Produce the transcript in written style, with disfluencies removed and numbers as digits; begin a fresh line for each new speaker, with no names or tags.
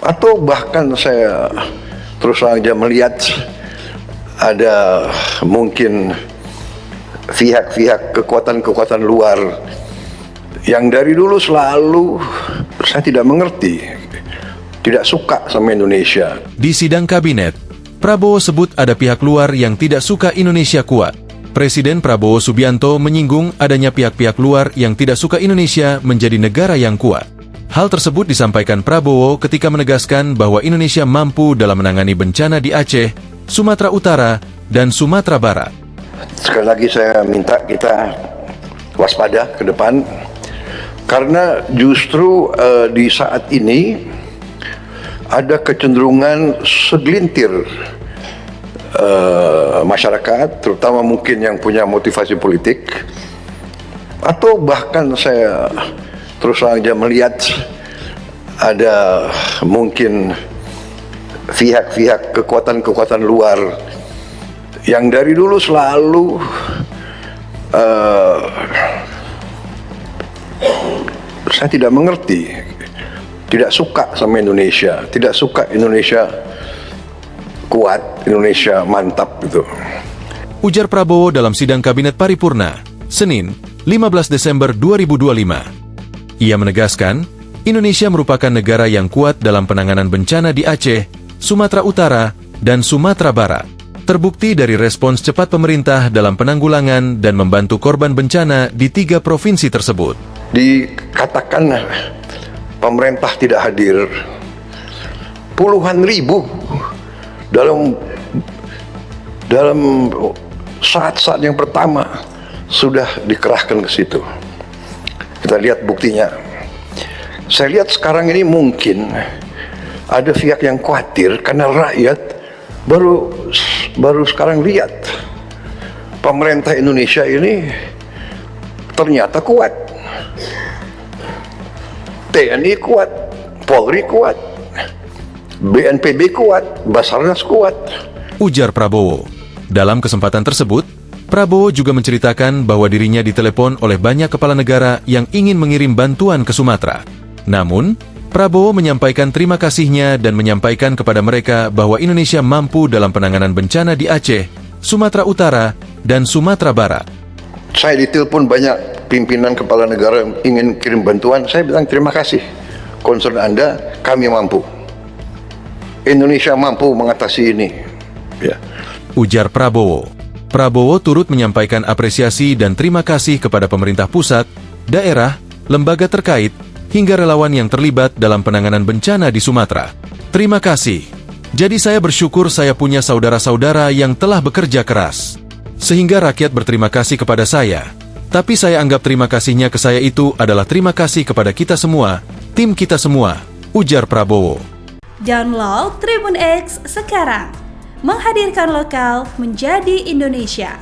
Atau bahkan saya terus saja melihat ada mungkin pihak-pihak kekuatan-kekuatan luar yang dari dulu selalu saya tidak mengerti, tidak suka sama Indonesia.
Di sidang kabinet, Prabowo sebut ada pihak luar yang tidak suka Indonesia kuat. Presiden Prabowo Subianto menyinggung adanya pihak-pihak luar yang tidak suka Indonesia menjadi negara yang kuat. Hal tersebut disampaikan Prabowo ketika menegaskan bahwa Indonesia mampu dalam menangani bencana di Aceh, Sumatera Utara, dan Sumatera Barat.
Sekali lagi saya minta kita waspada ke depan, karena justru di saat ini ada kecenderungan segelintir masyarakat, terutama mungkin yang punya motivasi politik, atau bahkan saya terus saja melihat ada mungkin pihak-pihak kekuatan-kekuatan luar yang dari dulu selalu saya tidak mengerti, tidak suka sama Indonesia, tidak suka Indonesia kuat, Indonesia mantap gitu.
Ujar Prabowo dalam sidang Kabinet Paripurna, Senin, 15 Desember 2025. Ia menegaskan, Indonesia merupakan negara yang kuat dalam penanganan bencana di Aceh, Sumatera Utara, dan Sumatera Barat. Terbukti dari respons cepat pemerintah dalam penanggulangan dan membantu korban bencana di 3 provinsi tersebut.
Dikatakan pemerintah tidak hadir, puluhan ribu dalam saat-saat yang pertama sudah dikerahkan ke situ. Kita lihat buktinya. Saya lihat sekarang ini mungkin ada pihak yang khawatir karena rakyat baru sekarang lihat pemerintah Indonesia ini ternyata kuat. TNI kuat, Polri kuat, BNPB kuat, Basarnas kuat.
Ujar Prabowo. Dalam kesempatan tersebut, Prabowo juga menceritakan bahwa dirinya ditelepon oleh banyak kepala negara yang ingin mengirim bantuan ke Sumatera. Namun, Prabowo menyampaikan terima kasihnya dan menyampaikan kepada mereka bahwa Indonesia mampu dalam penanganan bencana di Aceh, Sumatera Utara, dan Sumatera Barat.
Saya ditelepon banyak pimpinan kepala negara yang ingin kirim bantuan. Saya bilang terima kasih. Concern Anda, kami mampu. Indonesia mampu mengatasi ini. Ya.
Ujar Prabowo. Prabowo turut menyampaikan apresiasi dan terima kasih kepada pemerintah pusat, daerah, lembaga terkait, hingga relawan yang terlibat dalam penanganan bencana di Sumatera. Terima kasih. Jadi saya bersyukur saya punya saudara-saudara yang telah bekerja keras. Sehingga rakyat berterima kasih kepada saya. Tapi saya anggap terima kasihnya ke saya itu adalah terima kasih kepada kita semua, tim kita semua, ujar Prabowo.
Download Tribun X sekarang. Menghadirkan lokal menjadi Indonesia.